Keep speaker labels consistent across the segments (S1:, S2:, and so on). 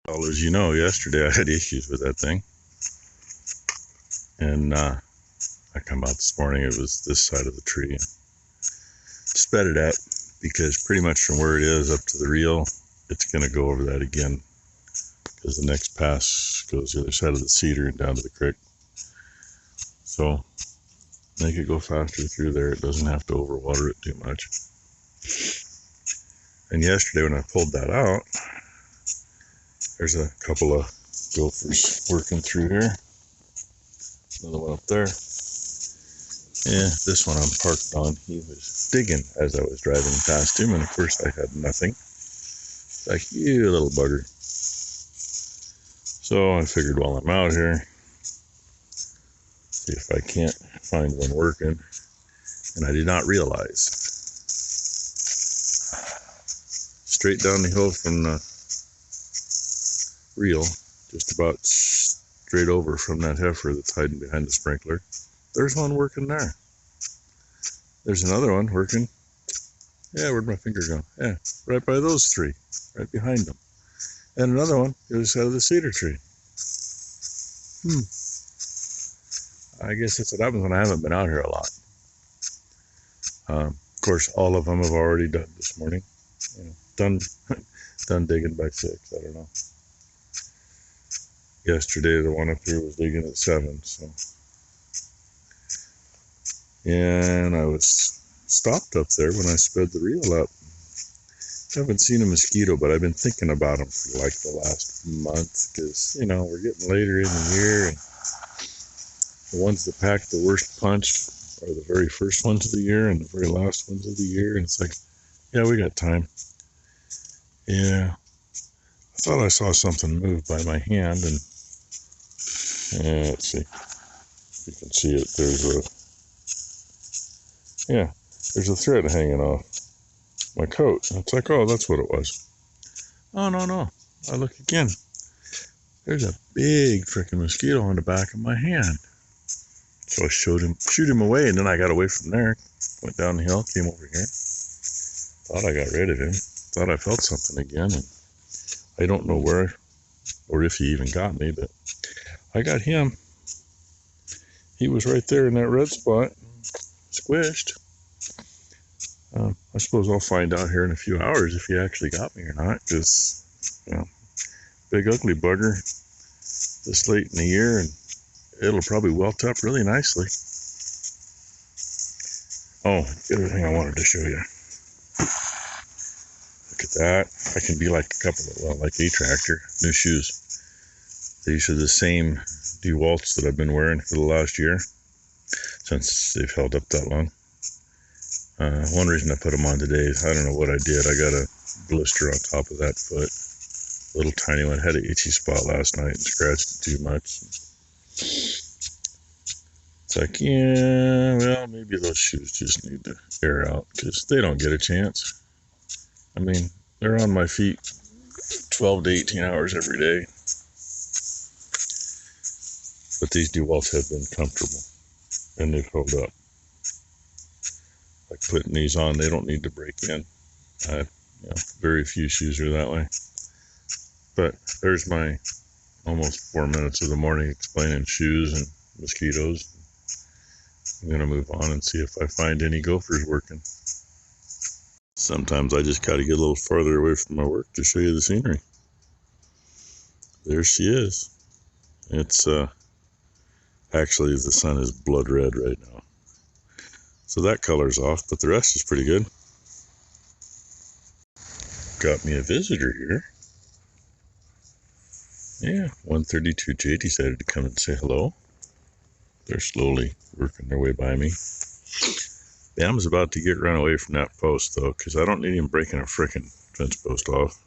S1: Well, as you know, yesterday I had issues with that thing. And I come out this morning, it was this side of the tree. And sped it up because pretty much from where it is up to the reel, it's going to go over that again. Because the next pass goes the other side of the cedar and down to the creek. So make it go faster through there. It doesn't have to overwater it too much. And yesterday when I pulled that out, there's a couple of gophers working through here. Another one up there. Yeah, this one I'm parked on. He was digging as I was driving past him, and of course I had nothing. Like, you little bugger. So I figured while I'm out here, see if I can't find one working. And I did not realize. Straight down the hill from the reel, just about straight over from that heifer that's hiding behind the sprinkler. There's one working there. There's another one working. Yeah, where'd my finger go? Yeah, right by those three, right behind them. And another one the other side of the cedar tree. I guess that's what happens when I haven't been out here a lot. Of course, all of them have already done this morning. You know, done digging by 6. I don't know. Yesterday, the one up here was digging at 7. So, and I was stopped up there when I sped the reel up. I haven't seen a mosquito, but I've been thinking about them for like the last month because, you know, we're getting later in the year, and the ones that pack the worst punch are the very first ones of the year and the very last ones of the year. And it's like, yeah, we got time. Yeah. I thought I saw something move by my hand, and let's see if you can see it. There's a thread hanging off my coat. It's like, oh, that's what it was. Oh, no. I look again. There's a big freaking mosquito on the back of my hand. So I shoot him away, and then I got away from there, went down the hill, came over here. Thought I got rid of him. Thought I felt something again, and I don't know where or if he even got me, but I got him. He was right there in that red spot, squished. I suppose I'll find out here in a few hours if he actually got me or not, because, you know, big ugly bugger this late in the year, and it'll probably welt up really nicely. Oh, the other thing I wanted to show you. Look at that. I can be like like a tractor. New shoes. These are the same DeWalt's that I've been wearing for the last year, since they've held up that long. One reason I put them on today is I don't know what I did. I got a blister on top of that foot. A little tiny one. Had an itchy spot last night and scratched it too much. It's like, yeah, well, maybe those shoes just need to air out because they don't get a chance. I mean, they're on my feet 12 to 18 hours every day. But these DeWalt's have been comfortable, and they've held up. Like putting these on, they don't need to break in. Very few shoes are that way. But there's my almost 4 minutes of the morning explaining shoes and mosquitoes. I'm going to move on and see if I find any gophers working. Sometimes I just got to get a little farther away from my work to show you the scenery. There she is. It's actually, the sun is blood red right now. So that color's off, but the rest is pretty good. Got me a visitor here. Yeah, 132J decided to come and say hello. They're slowly working their way by me. Bam's about to get run away from that post, though, because I don't need him breaking a frickin' fence post off.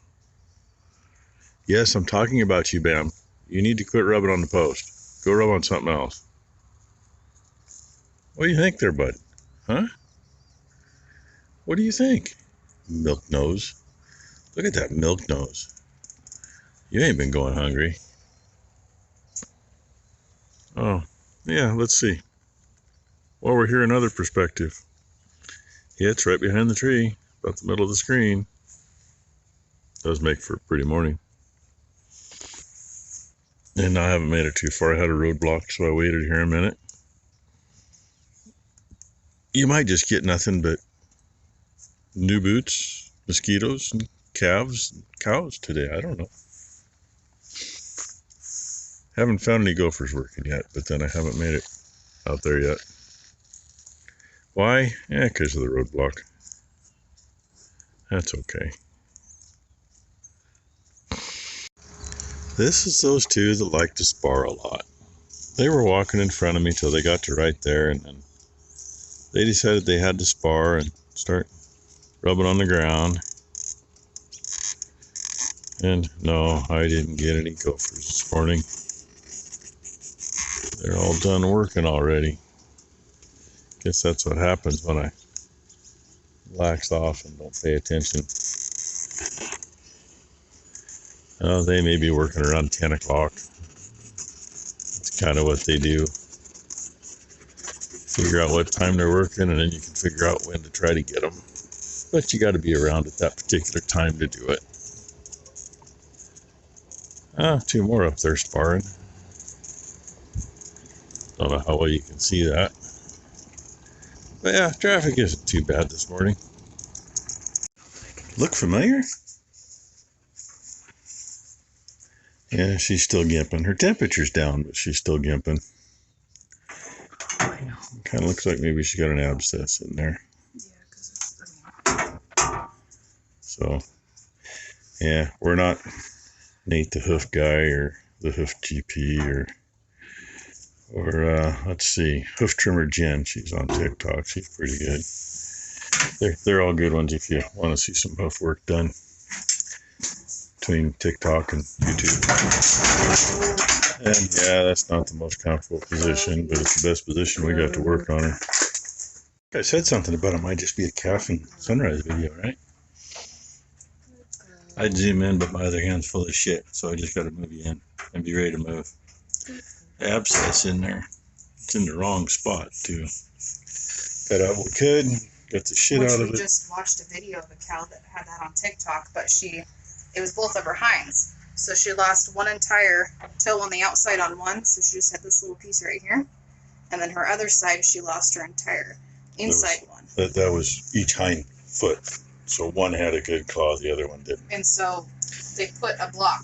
S1: Yes, I'm talking about you, Bam. You need to quit rubbing on the post. Go rub on something else. What do you think there, bud? Huh? What do you think? Milk nose. Look at that milk nose. You ain't been going hungry. Oh, yeah, let's see. While we're here, another perspective. Yeah, it's right behind the tree, about the middle of the screen. Does make for a pretty morning. And I haven't made it too far. I had a roadblock, so I waited here a minute. You might just get nothing but new boots, mosquitoes, and calves, and cows today. I don't know. Haven't found any gophers working yet, but then I haven't made it out there yet. Why? Yeah, because of the roadblock. That's okay. This is those two that like to spar a lot. They were walking in front of me till they got to right there, and then they decided they had to spar and start rubbing on the ground. And no, I didn't get any gophers this morning. They're all done working already. Guess that's what happens when I lax off and don't pay attention. Oh, they may be working around 10 o'clock. That's kind of what they do. Figure out what time they're working, and then you can figure out when to try to get them. But you got to be around at that particular time to do it. Ah, two more up there sparring. Don't know how well you can see that. But yeah, traffic isn't too bad this morning. Look familiar? Yeah, she's still gimping. Her temperature's down, but she's still gimping. Kind of looks like maybe she got an abscess in there. So, yeah, we're not Nate the Hoof guy or the Hoof GP or let's see, Hoof Trimmer Jen. She's on TikTok. She's pretty good. They're all good ones if you want to see some hoof work done between TikTok and YouTube. And yeah, that's not the most comfortable position, but it's the best position we got to work on her. I said something about it might just be a calf and sunrise video, right? I'd zoom in, but my other hand's full of shit, so I just got to move you in and be ready to move. The abscess in there. It's in the wrong spot, too. Cut out what we could, got the shit out of it.
S2: We just watched a video of a cow that had that on TikTok, but it was both of her hinds. So she lost one entire toe on the outside on one, so she just had this little piece right here. And then her other side, she lost her entire inside one.
S1: That was each hind foot. So one had a good claw, the other one didn't.
S2: And so they put a block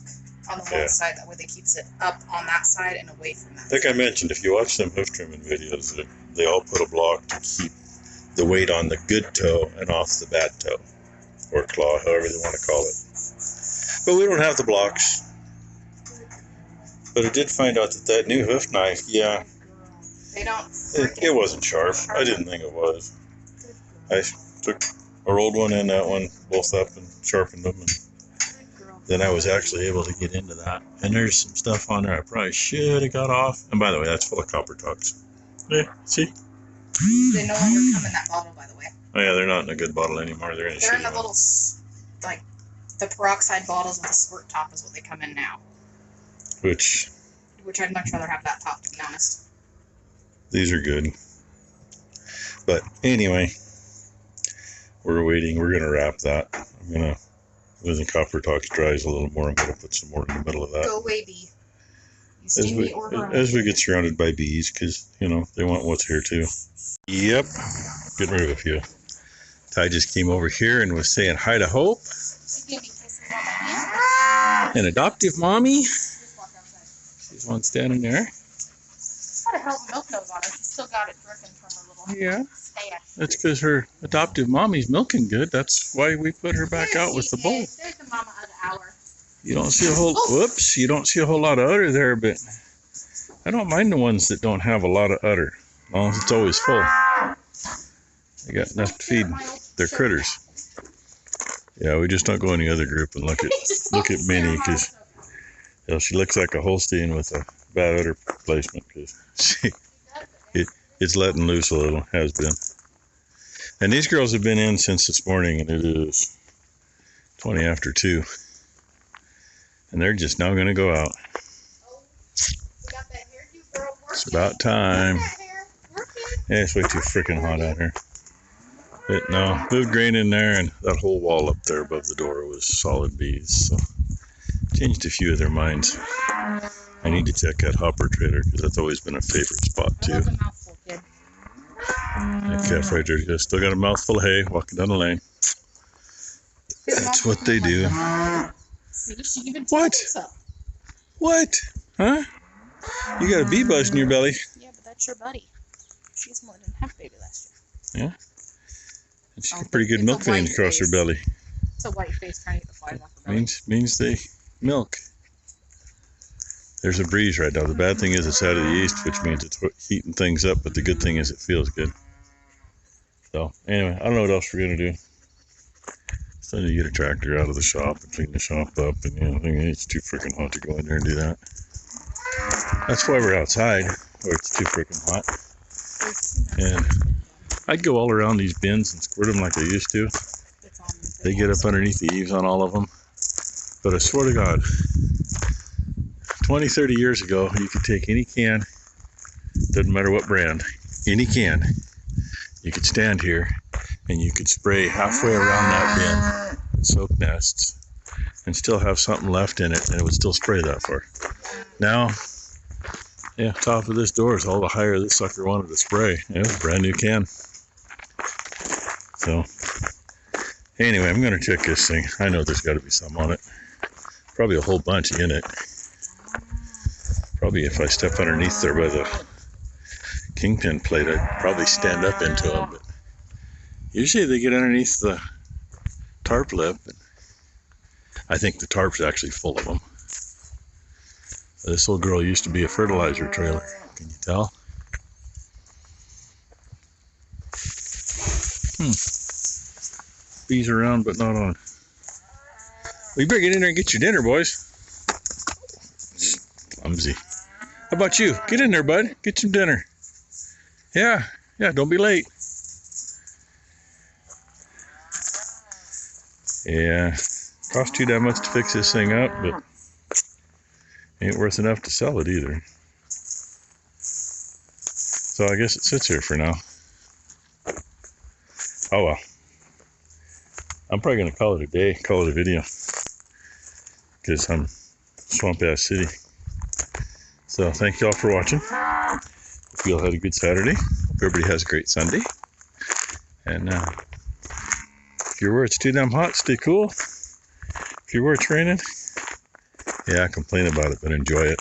S2: on the one side, that way they keeps it up on that side and away from that.
S1: I think I mentioned, if you watch them hoof trimming videos, they all put a block to keep the weight on the good toe and off the bad toe. Or claw, however they want to call it. But we don't have the blocks. But I did find out that new hoof knife, yeah,
S2: they don't.
S1: It wasn't sharp. I didn't think it was. I took our old one and that one both up and sharpened them, and then I was actually able to get into that. And there's some stuff on there I probably should have got off. And by the way, that's full of copper tucks. Yeah, see?
S2: They no longer come in that bottle, by the way.
S1: Oh yeah, they're not in a good bottle anymore. They're in
S2: the little, like, the peroxide bottles with a squirt top is what they come in now. Which I'd much rather have that top, to be honest.
S1: These are good. But anyway, we're waiting. We're going to wrap that. I'm going to, when the copper talks dries a little more, I'm going to put some more in the middle of that.
S2: Go away, bee.
S1: As we get surrounded by bees, because, you know, they want what's here too. Yep. Getting rid of a few. Ty just came over here and was saying hi to Hope. An adoptive mommy. She's one standing there.
S2: Got a hell of a milk nose on her. She's still got it dripping from her little stash.
S1: That's because her adoptive mommy's milking good. That's why we put her back out with the bowl.
S2: There's the mama of the hour.
S1: You don't see a whole, whoops, you don't see a whole lot of udder there, but I don't mind the ones that don't have a lot of udder. As long as it's always full. They got enough to feed their critters. Yeah, we just don't go in the other group and look at Minnie, because she looks like a Holstein with a bad udder placement, because it's letting loose a little, has been. And these girls have been in since this morning, and it is 20 after 2. And they're just now going to go out. It's about time. Yeah, it's way too freaking hot out here. But no, moved grain in there, and that whole wall up there above the door was solid bees. So changed a few of their minds. I need to check that hopper trailer because that's always been a favorite spot too.
S2: That was a mouthful, kid.
S1: That calf right there just still got a mouthful of hay walking down the lane. That's what they do.
S2: See, she even
S1: What?
S2: So.
S1: What? Huh? You got a bee buzz in your belly.
S2: Yeah, but that's your buddy. She's more than half baby last year.
S1: Yeah. And she's got pretty good milk veins across her belly.
S2: It's a white face trying to get the flies off her belly.
S1: Means they milk. There's a breeze right now. The bad thing is it's out of the east, which means it's heating things up, but the good thing is it feels good. So, anyway, I don't know what else we're going to do. Still need to get a tractor out of the shop and clean the shop up, and it's too freaking hot to go in there and do that. That's why we're outside, where it's too freaking hot. And I'd go all around these bins and squirt them like I used to. They get up underneath the eaves on all of them. But I swear to God, 20, 30 years ago, you could take any can, doesn't matter what brand, any can, you could stand here and you could spray halfway around that bin and soak nests and still have something left in it, and it would still spray that far. Now, yeah, top of this door is all the higher this sucker wanted to spray. Yeah, it's a brand new can. So, anyway, I'm going to check this thing. I know there's got to be some on it. Probably a whole bunch in it. Probably if I step underneath there by the kingpin plate, I'd probably stand up into them. But usually they get underneath the tarp lip. I think the tarp's actually full of them. This little girl used to be a fertilizer trailer. Can you tell? Bees around, but not on. Well, you better get in there and get your dinner, boys. Clumsy. How about you? Get in there, bud. Get some dinner. Yeah, don't be late. Yeah, costs too damn much to fix this thing up, but ain't worth enough to sell it either. So I guess it sits here for now. Oh well. I'm probably going to call it a day, call it a video. Because I'm swamp ass city. So thank you all for watching. Hope you all had a good Saturday. Hope everybody has a great Sunday. And if you're where it's too damn hot, stay cool. If you're where it's raining, yeah, complain about it, but enjoy it.